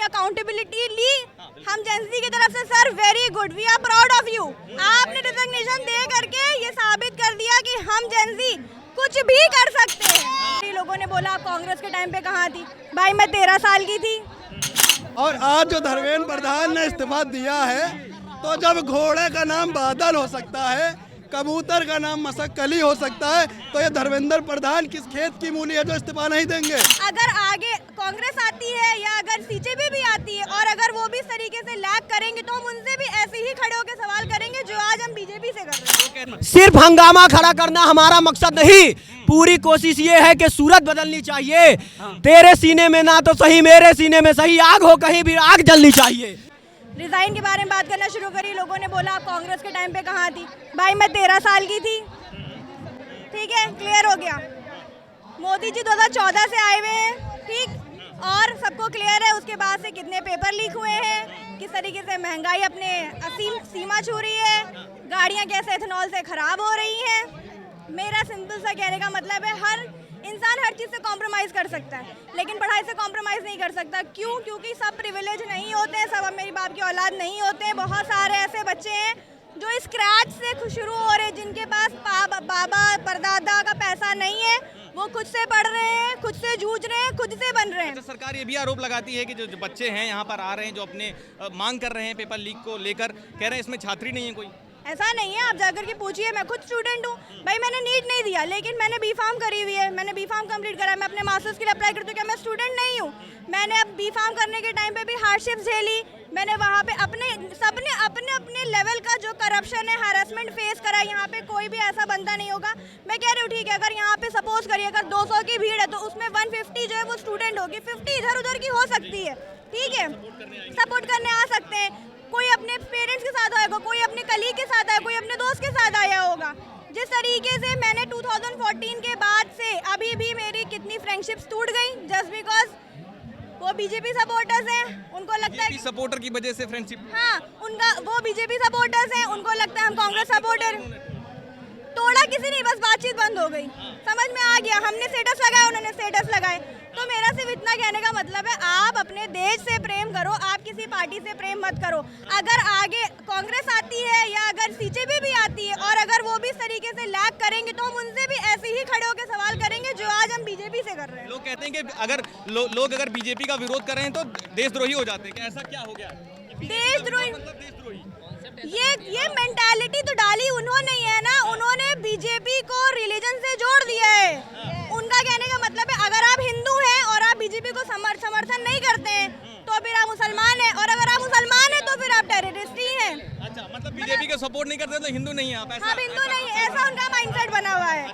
Accountability ली हम Gen Z की तरफ से। Sir very good, we are proud of you. आपने रिजिग्नेशन दे करके ये साबित कर दिया कि हम जेंजी कुछ भी कर सकते हैं। लोगों ने बोला आप कांग्रेस के टाइम पे कहाँ थी? भाई मैं 13 साल की थी। और आज जो धर्मेंद्र प्रधान ने इस्तीफा दिया है, तो जब घोड़े का नाम बादल हो सकता है, कबूतर का नाम मशक्कली हो सकता है, तो ये धर्मेंद्र प्रधान किस खेत की मूली है जो इस्तीफा नहीं देंगे? अगर आगे कांग्रेस आती है या अगर सीजेपी भी आती है और अगर वो भी इस तरीके से लैग करेंगे तो हम उनसे भी ऐसे ही खड़े होकर सवाल करेंगे जो आज हम बीजेपी से कर रहे हैं। सिर्फ हंगामा खड़ा करना हमारा मकसद नहीं, पूरी कोशिश ये है कि सूरत बदलनी चाहिए। तेरे सीने में ना तो सही, मेरे सीने में सही, आग हो कहीं भी आग जलनी चाहिए। रिजाइन के बारे में बात करना शुरू करी। लोगों ने बोला आप कांग्रेस के टाइम पे कहाँ थी? भाई मैं 13 साल की थी। ठीक है, क्लियर हो गया। मोदी जी 2014 से आए हुए हैं, ठीक, और सबको क्लियर है उसके बाद से कितने पेपर लीक हुए हैं, किस तरीके से महंगाई अपने असीम सीमा छू रही है, गाड़ियाँ कैसे एथेनॉल से खराब हो रही हैं। मेरा सिंपल सा कहने का मतलब है हर इंसान हर चीज़ से कॉम्प्रोमाइज़ कर सकता है, लेकिन पढ़ाई से कॉम्प्रोमाइज़ नहीं कर सकता। क्यों? क्योंकि सब प्रिविलेज नहीं होते हैं, सब अब मेरी बाप की औलाद नहीं होते हैं। बहुत सारे ऐसे बच्चे हैं जो स्क्रैच से शुरू हो रहे हैं, जिनके पास बाबा परदादा का पैसा नहीं है, वो खुद से पढ़ रहे हैं, खुद से जूझ रहे हैं, खुद से बन रहे हैं। अच्छा, सरकार ये भी आरोप लगाती है कि जो बच्चे हैं यहाँ पर आ रहे हैं, जो अपने मांग कर रहे हैं पेपर लीक को लेकर, कह रहे हैं इसमें छात्री नहीं है कोई। ऐसा नहीं है, आप जाकर के पूछिए। मैं खुद स्टूडेंट हूँ भाई, मैंने नीट नहीं दिया लेकिन मैंने बी फार्म करी हुई है, मैंने बी फार्म कंप्लीट करा है। मैं अपने मास्टर्स के लिए अप्लाई करती हूँ, क्या मैं स्टूडेंट नहीं हूँ? मैंने अब बी फार्म करने के टाइम पे भी हार्डशिप झेली। मैंने वहाँ पे सबने अपने लेवल का जो करप्शन है, हैरेसमेंट फेस करा है। यहाँ पे कोई भी ऐसा बंदा नहीं होगा। मैं कह रही हूँ ठीक है, अगर यहाँ पे सपोज करिए अगर 200 की भीड़ है तो उसमें 150 जो है वो स्टूडेंट होगी, 50 इधर उधर की हो सकती है। ठीक है, सपोर्ट करने आ सकते हैं। कोई अपने पेरेंट्स के साथ आएगा, कोई अपने कलीग के साथ आया, कोई अपने दोस्त के साथ आया होगा। जिस तरीके से मैंने 2014 के बाद से अभी भी मेरी कितनी फ्रेंडशिप्स टूट गई जस्ट बिकॉज वो बीजेपी सपोर्टर्स हैं। उनको लगता है सपोर्टर की वजह से फ्रेंडशिप, हाँ, उनका वो बीजेपी सपोर्टर्स हैं, उनको लगता है हम कांग्रेस सपोर्टर। तोड़ा किसी नहीं, बस बातचीत बंद हो गई। समझ में आ गया, हमने स्टेटस लगाया, उन्होंने स्टेटस लगाए। तो मेरा सिर्फ इतना कहने का मतलब है आप अपने देश से प्रेम करो, आप किसी पार्टी से प्रेम मत करो। अगर आगे कांग्रेस आती है या अगर सीजेपी भी आती है और अगर वो भी इस तरीके से लैग करेंगे तो हम उनसे भी ऐसे ही खड़े होकर सवाल करेंगे जो आज हम बीजेपी से कर रहे हैं। लोग कहते हैं कि अगर लोग अगर बीजेपी का विरोध कर रहे हैं तो देशद्रोही हो जाते हैं, क्या ऐसा क्या हो गया? देशद्रोही ये मेंटालिटी तो डाली उन्होंने ही है ना, उन्होंने बीजेपी को रिलीजन से जोड़ दिया है। उनका कहने का मतलब है अगर आप हिंदू हैं और आप बीजेपी को समर्थन नहीं करते हैं तो फिर आप मुसलमान हैं, और अगर आप मुसलमान हैं तो फिर आप टेररिस्ट ही हैं। अच्छा, मतलब बीजेपी का सपोर्ट नहीं करते तो हिंदू नहीं है आप? ऐसा आप हिंदू नहीं, ऐसा उनका माइंडसेट बना हुआ है।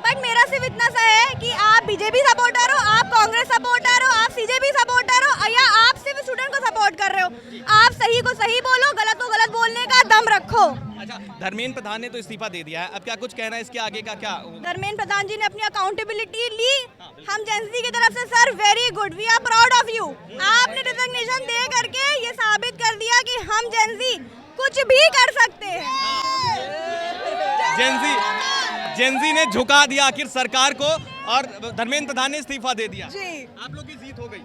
बट मेरा सिर्फ इतना सा है कि आप बीजेपी सपोर्टर हो, आप कांग्रेस सपोर्टर हो, आप सीजेपी सपोर्टर हो, या आप सिर्फ स्टूडेंट को सपोर्ट कर रहे हो। आप सही को सही बोलो, गलत को गलत बोलने का दम रखो। अच्छा, धर्मेंद्र प्रधान ने तो इस्तीफा दे दिया है, अब क्या कुछ कहना है इसके आगे का? क्या धर्मेंद्र प्रधान जी ने अपनी अकाउंटेबिलिटी ली हम जेंजी की तरफ से। Sir very good, we are proud of you. आपने रिजिग्नेशन दे करके ये साबित कर दिया कि हम जेंजी कुछ भी कर सकते हैं। जेंजी ने झुका दिया आखिर सरकार को और धर्मेंद्र प्रधान ने इस्तीफा दे दिया। जी, आप लोग की जीत हो गई।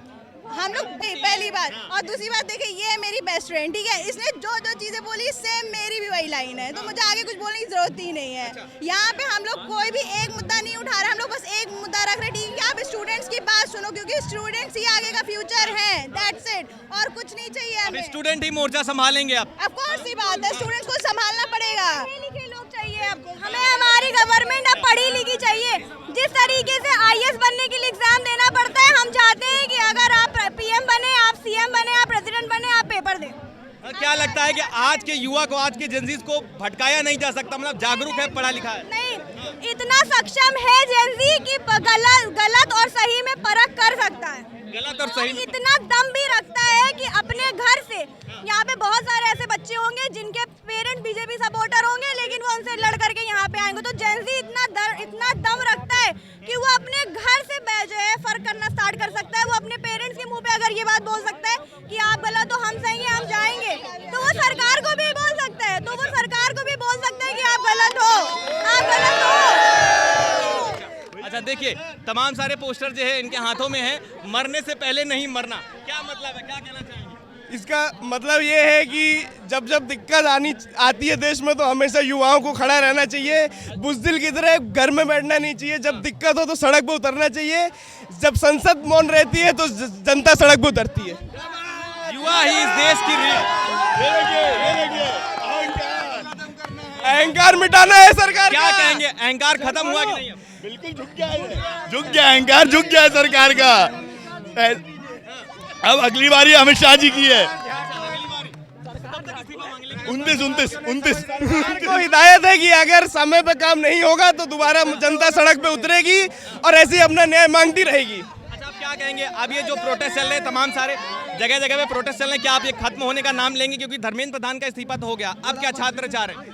हम लोग पहली बात। और दूसरी बात देखिए, ये है मेरी बेस्ट फ्रेंड, ठीक है, इसने जो जो चीजें बोली सेम मेरी भी वही लाइन है, तो मुझे आगे कुछ बोलने की जरूरत ही नहीं है। यहाँ पे हम लोग कोई भी एक मुद्दा नहीं उठा रहे, हम लोग बस एक मुद्दा रख रहे हैं कि आप स्टूडेंट्स की बात सुनो, क्योंकि स्टूडेंट्स ही आगे का फ्यूचर है। दैट्स इट, और कुछ नहीं चाहिए हमें। स्टूडेंट ही मोर्चा संभालेंगे अब। ऑफ कोर्स सी बात है, स्टूडेंट्स को संभालना पड़ेगा। लिखे लोग चाहिए अब हमें, हमारी गवर्नमेंट अब पढ़ी लिखी चाहिए। जिस तरीके से आईएएस बनने के लिए एग्जाम देना पड़ता है, हम चाहते हैं कि अगर आप पीएम बने, आप सीएम बने, आप प्रेसिडेंट बने, आप पेपर दें। क्या लगता है कि आज के युवा को, आज के जेंजीज को भटकाया नहीं जा सकता? मतलब जागरूक है, पढ़ा लिखा है? नहीं, इतना सक्षम है जेंजी कि गलत और सही में परख कर सकता है। गलत और सही में इतना दम भी रखता है कि अपने घर से, यहाँ पे बहुत सारे ऐसे बच्चे होंगे जिनके पेरेंट्स बीजेपी सपोर्टर होंगे लेकिन वो उनसे लड़ करके यहाँ पे आएंगे। तो जेंजी इतना दम रखता है कि वो अपने घर से जो है फर्क करना स्टार्ट कर सकता है। वो अपने पेरेंट्स के मुंह पे अगर ये बात बोल सकता है कि आप गलत हो, हम सही हैं, हम जाएंगे, तो वो सरकार को भी बोल सकता है। तो वो सरकार को भी बोल सकता है कि आप गलत हो, आप गलत हो। अच्छा, देखिए तमाम सारे पोस्टर जो है इनके हाथों में है, मरने से पहले नहीं मरना, क्या मतलब है, क्या कहना चाहेंगे? इसका मतलब ये है कि जब जब दिक्कत आती है देश में तो हमेशा युवाओं को खड़ा रहना चाहिए, बुज़दिल की तरह घर में बैठना नहीं चाहिए। जब दिक्कत हो तो सड़क पर उतरना चाहिए। जब संसद मौन रहती है तो जनता सड़क पर उतरती है। युवा ही इस देश की अहंकार मिटाना है सरकार क्या का। कहेंगे, अहंकार खत्म हुआ कि नहीं? बिल्कुल झुक गया अहंकार, झुक गया है सरकार का। अब अगली बारी अमित शाह जी की है। 29 को हिदायत है कि अगर समय पे काम नहीं होगा तो दोबारा जनता सड़क पे उतरेगी और ऐसे ही अपना न्याय मांगती रहेगी। अच्छा, आप क्या कहेंगे? अब ये जो प्रोटेस्ट चल रहे हैं, तमाम सारे जगह जगह पे प्रोटेस्ट चल रहे हैं, क्या आप ये खत्म होने का नाम लेंगे? क्योंकि धर्मेंद्र प्रधान का इस्तीफा तो हो गया, अब क्या छात्र चाह रहे हैं?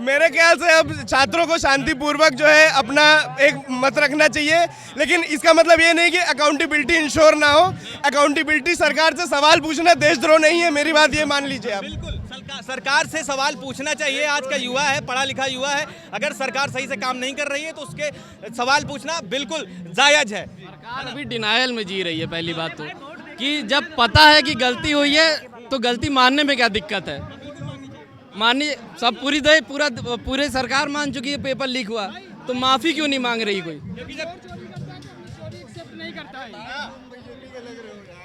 मेरे ख्याल से अब छात्रों को शांतिपूर्वक जो है अपना एक मत रखना चाहिए, लेकिन इसका मतलब ये नहीं कि अकाउंटेबिलिटी इंश्योर ना हो। अकाउंटेबिलिटी सरकार से सवाल पूछना देशद्रोह नहीं है, मेरी बात ये मान लीजिए आप। बिल्कुल, सरकार से सवाल पूछना चाहिए। आज का युवा है, पढ़ा लिखा युवा है, अगर सरकार सही से काम नहीं कर रही है तो उसके सवाल पूछना बिल्कुल जायज है। सरकार अभी डिनायल में जी रही है। पहली बात तो कि जब पता है कि गलती हुई है तो गलती मानने में क्या दिक्कत है? मानिए, सब पूरे सरकार मान चुकी है पेपर लीक हुआ, तो माफी क्यों नहीं मांग रही कोई?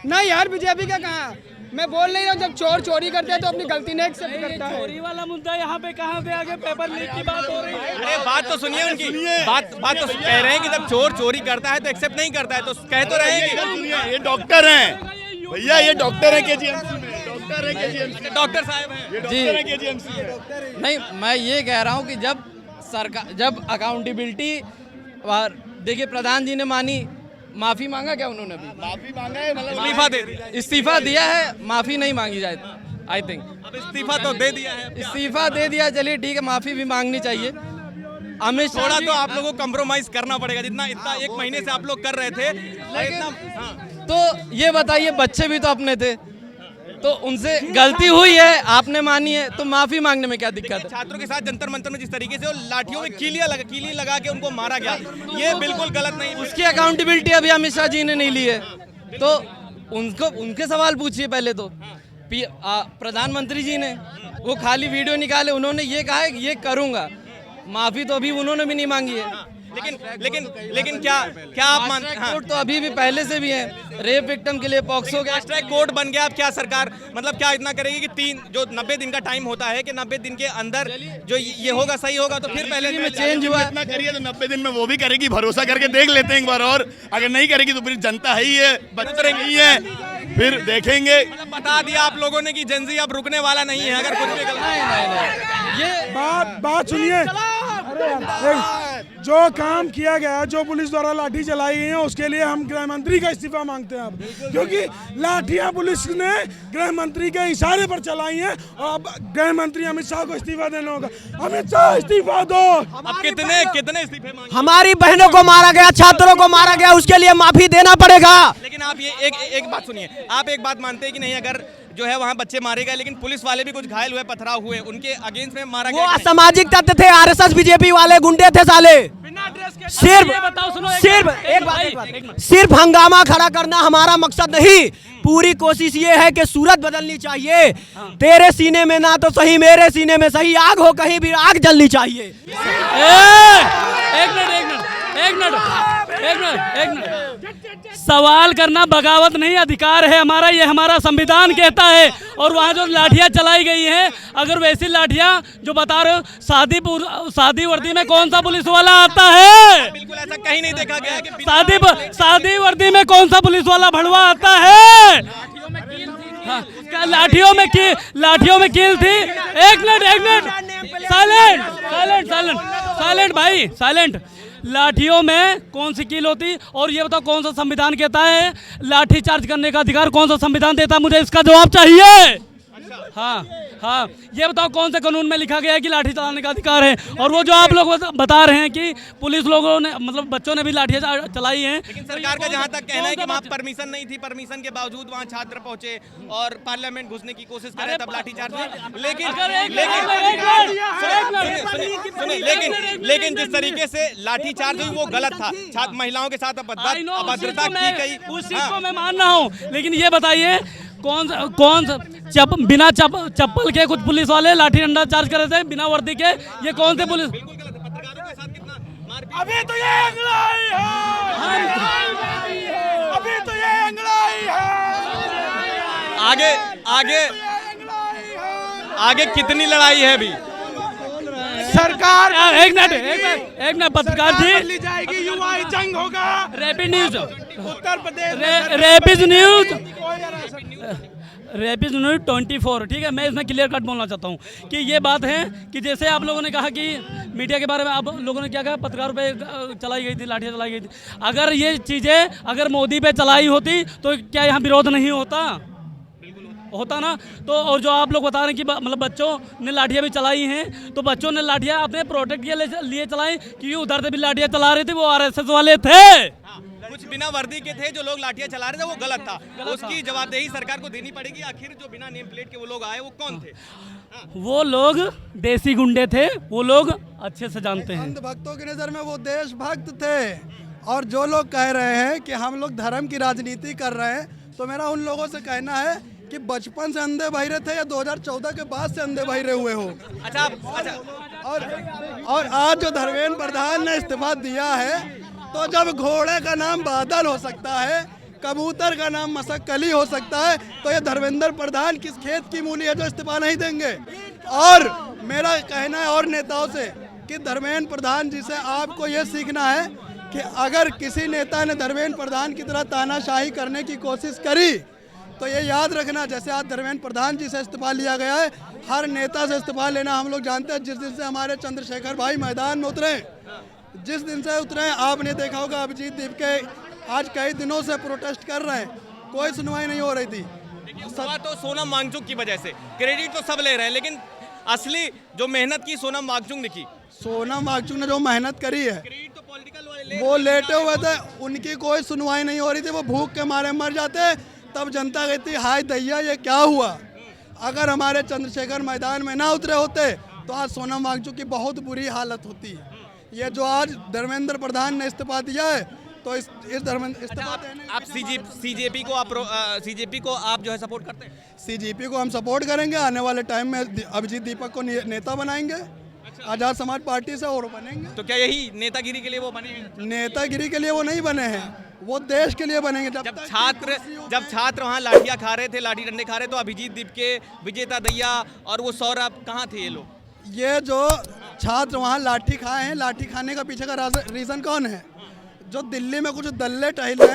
नहीं यार, बीजेपी का कहाँ? मैं बोल नहीं रहा हूँ, जब चोर चोरी करते हैं तो अपनी गलती नहीं एक्सेप्ट करता है। चोरी वाला मुद्दा यहाँ पे कहाँ पे आगे पेपर लीक की बात हो रही है। अरे बात तो सुनिए उनकी, बात तो कह रहे हैं कि जब चोर चोरी करता है तो एक्सेप्ट नहीं करता है, तो कह तो रहे हैं कि ये डॉक्टर हैं भैया, ये डॉक्टर हैं केजीएमसी में, डॉक्टर हैं केजीएमसी, डॉक्टर साहब हैं, ये डॉक्टर हैं केजीएमसी में। नहीं, मैं ये कह रहा हूँ कि जब अकाउंटेबिलिटी, देखिए प्रधान जी ने मानी, माफी मांगा क्या उन्होंने? अभी माफी मांगा है, मतलब इस्तीफा दे दिया। इस्तीफा दिया है, माफी नहीं मांगी जाए आई थिंक। अब इस्तीफा तो दे दिया है, इस्तीफा दे दिया, चलिए ठीक है, माफी भी मांगनी चाहिए। अमित शाह थोड़ा जी- तो आप लोगों को कंप्रोमाइज करना पड़ेगा, जितना इतना 1 महीने से आप लोग कर रहे थे। तो ये बताइए, बच्चे भी तो अपने थे, तो उनसे गलती हुई है, आपने मानी है, तो माफी मांगने में क्या दिक्कत है? छात्रों के साथ जंतर मंतर में जिस तरीके से वो लाठियों में कीली लगा के उनको मारा गया, ये बिल्कुल गलत नहीं। उसकी अकाउंटेबिलिटी अभी अमित शाह जी ने नहीं ली है, तो उनके सवाल पूछिए पहले तो। प्रधानमंत्री जी ने वो खाली वीडियो निकाले, उन्होंने ये कहा है कि ये करूंगा, माफी तो अभी उन्होंने भी नहीं मांगी है। लेकिन क्या आप मानते हैं? कोर्ट तो अभी भी पहले से भी है, रेप विक्टिम के लिए पॉक्सो के फास्ट ट्रैक कोर्ट बन गया। अब क्या सरकार मतलब क्या इतना करेगी कि 90 दिन का टाइम होता है कि 90 दिन के अंदर जो ये होगा सही होगा, तो फिर पहले में चेंज हुआ इतना करिए तो 90 दिन में वो भी करेगी, भरोसा करके देख लेते हैं एक बार और। अगर नहीं करेगी तो फिर जनता है ही है, बच्चे नहीं है, फिर देखेंगे। बता दिया आप लोगों ने कि जनजी अब रुकने वाला नहीं है, अगर कुछ भी गलत। ये बात सुनिए, जो काम किया गया, जो पुलिस द्वारा लाठी चलाई गई है, उसके लिए हम गृह मंत्री का इस्तीफा मांगते हैं अब, क्योंकि लाठियां पुलिस ने गृह मंत्री के इशारे पर चलाई हैं और अब गृह मंत्री अमित शाह को इस्तीफा देना होगा। अमित शाह इस्तीफा दो। अब कितने इस्तीफे मांगे? हमारी बहनों को मारा गया, छात्रों को मारा गया, उसके लिए माफी देना पड़ेगा। लेकिन आप ये एक बात सुनिए, आप एक बात मानते हैं कि नहीं, अगर जो है वहाँ बच्चे मारे गए लेकिन पुलिस वाले भी कुछ घायल हुए, पथराव हुए, उनके अगेंस्ट में मारा वो गया? असामाजिक तत्व थे, आरएसएस बीजेपी वाले गुंडे थे साले। सिर्फ हंगामा खड़ा करना हमारा मकसद नहीं, पूरी कोशिश ये है कि सूरत बदलनी चाहिए। तेरे सीने में ना तो सही, मेरे सीने में सही, आग हो कहीं भी, आग जलनी चाहिए। एक मिनट, सवाल करना बगावत नहीं, अधिकार है हमारा, ये हमारा संविधान कहता है। और वहाँ जो लाठियाँ चलाई गई हैं, अगर वैसी लाठियाँ जो बता रहे हो, शादी वर्दी में कौन सा पुलिस वाला आता है? बिल्कुल ऐसा कहीं नहीं देखा गया कि शादी वर्दी में कौन सा पुलिस वाला भड़वा आता है? लाठियों में कील थी। एक मिनट, साइलेंट भाई, साइलेंट। लाठियों में कौन सी कील होती? और ये बताओ, कौन सा संविधान कहता है लाठी चार्ज करने का अधिकार? कौन सा संविधान देता है? मुझे इसका जवाब चाहिए। हाँ, ये बताओ कौन से कानून में लिखा गया है कि लाठी चलाने का अधिकार है? और वो जो आप लोग बता रहे हैं कि पुलिस लोगों ने, मतलब बच्चों ने भी लाठियाँ चलाई हैं। लेकिन सरकार का जहाँ तक कहना है कि वहाँ परमिशन नहीं थी, परमिशन के बावजूद वहाँ छात्र पहुंचे और पार्लियामेंट घुसने की कोशिश कर रहे, तब लाठीचार्ज लेकिन जिस तरीके से लाठीचार्ज हुई वो गलत था। छात्र महिलाओं के साथ अभद्रता की गई, उस चीज को मैं मान रहा हूँ, लेकिन ये बताइए कौन बिना चप्पल के कुछ पुलिस वाले लाठी डंडा चार्ज कर रहे थे बिना वर्दी के, ये कौन से पुलिस? अभी तो ये अंगड़ाई है, अभी तो ये अंगड़ाई है, आगे आगे आगे कितनी लड़ाई है अभी? सरकार एक मिनट पत्रकार जी, ली जाएगी, युवा जंग होगा। Rapid news, Uttar Pradesh rapid news 24, ठीक है। मैं इसमें क्लियर कट बोलना चाहता हूँ कि ये बात है कि जैसे आप लोगों ने कहा कि मीडिया के बारे में आप लोगों ने क्या कहा, पत्रकारों पे चलाई गई थी, लाठियाँ चलाई गई थी। अगर ये चीज़ें अगर मोदी पे चलाई होती तो क्या यहाँ विरोध नहीं होता ना? तो और जो आप लोग बता रहे हैं कि मतलब बच्चों ने लाठियाँ भी चलाई हैं, तो बच्चों ने लाठियाँ अपने प्रोटेक्ट के लिए चलाई, क्योंकि उधर से भी लाठियाँ चला रहे थे, वो आरएसएस वाले थे। कुछ बिना वर्दी के थे जो लोग लाठियां चला रहे थे, वो गलत था, उसकी जवाबदेही सरकार को देनी पड़ेगी। आखिर जो बिना नेम प्लेट के वो लोग आए वो कौन थे? वो लोग देसी गुंडे थे, वो लोग अच्छे से जानते हैं। अंधभक्तों की नज़र में वो देशभक्त थे। और जो लोग कह रहे हैं कि हम लोग धर्म की राजनीति कर रहे हैं, तो मेरा उन लोगों से कहना है कि बचपन से अंधे बहिरे थे या 2014 के बाद से अंधे बहिरे हुए हो। अच्छा और आज जो धर्मेंद्र प्रधान ने इस्तीफा दिया है, तो जब घोड़े का नाम बादल हो सकता है, कबूतर का नाम मसक्कली हो सकता है, तो ये धर्मेंद्र प्रधान किस खेत की मूली है जो इस्तीफा नहीं देंगे? और मेरा कहना है और नेताओं से कि धर्मेंद्र प्रधान जी से आपको ये सीखना है कि अगर किसी नेता ने धर्मेंद्र प्रधान की तरह तानाशाही करने की कोशिश करी, तो ये याद रखना, जैसे आज धर्मेंद्र प्रधान जी से इस्तीफा लिया गया है, हर नेता से इस्तीफा लेना हम लोग जानते हैं। जिस दिन से हमारे चंद्रशेखर भाई मैदान में उतरे, जिस दिन से उतरे, आपने देखा होगा अभिजीत दीप के आज कई दिनों से प्रोटेस्ट कर रहे हैं, कोई सुनवाई नहीं हो रही थी। तो सोनम वांगचुक की वजह से क्रेडिट तो सब ले रहे हैं, लेकिन असली जो मेहनत की सोनम वांगचुक ने की। सोनम वांगचुक ने जो मेहनत करी है, क्रेडिट तो पॉलिटिकल वाले वो लेटे हुए थे, उनकी कोई सुनवाई नहीं हो रही थी, वो भूख के मारे मर जाते। तब जनता कहती हाय दैया ये क्या हुआ। अगर हमारे चंद्रशेखर मैदान में ना उतरे होते तो आज सोनम वांगचुक की बहुत बुरी हालत होती है। ये जो आज धर्मेंद्र प्रधान ने इस्तीफा दिया है, तो इस इस्तीफा देने आप सीजेपी को आप जो है सपोर्ट करते हैं? सीजेपी को हम सपोर्ट करेंगे। आने वाले टाइम में अभिजीत दीपक को नेता बनाएंगे, आजाद समाज पार्टी से, और बनेंगे। तो क्या यही नेतागिरी के लिए वो बने हैं? नेतागिरी के लिए वो नहीं बने हैं, वो देश के लिए बनेंगे। जब छात्र वहाँ लाठियाँ खा रहे थे, लाठी डंडे खा रहे, तो अभिजीत दीपके, विजेता दैया और वो सौरभ कहाँ थे ये लोग? ये जो छात्र वहाँ लाठी खाए हैं, लाठी खाने का पीछे का रीजन कौन है? जो दिल्ली में कुछ दल्ले टहल रहे हैं।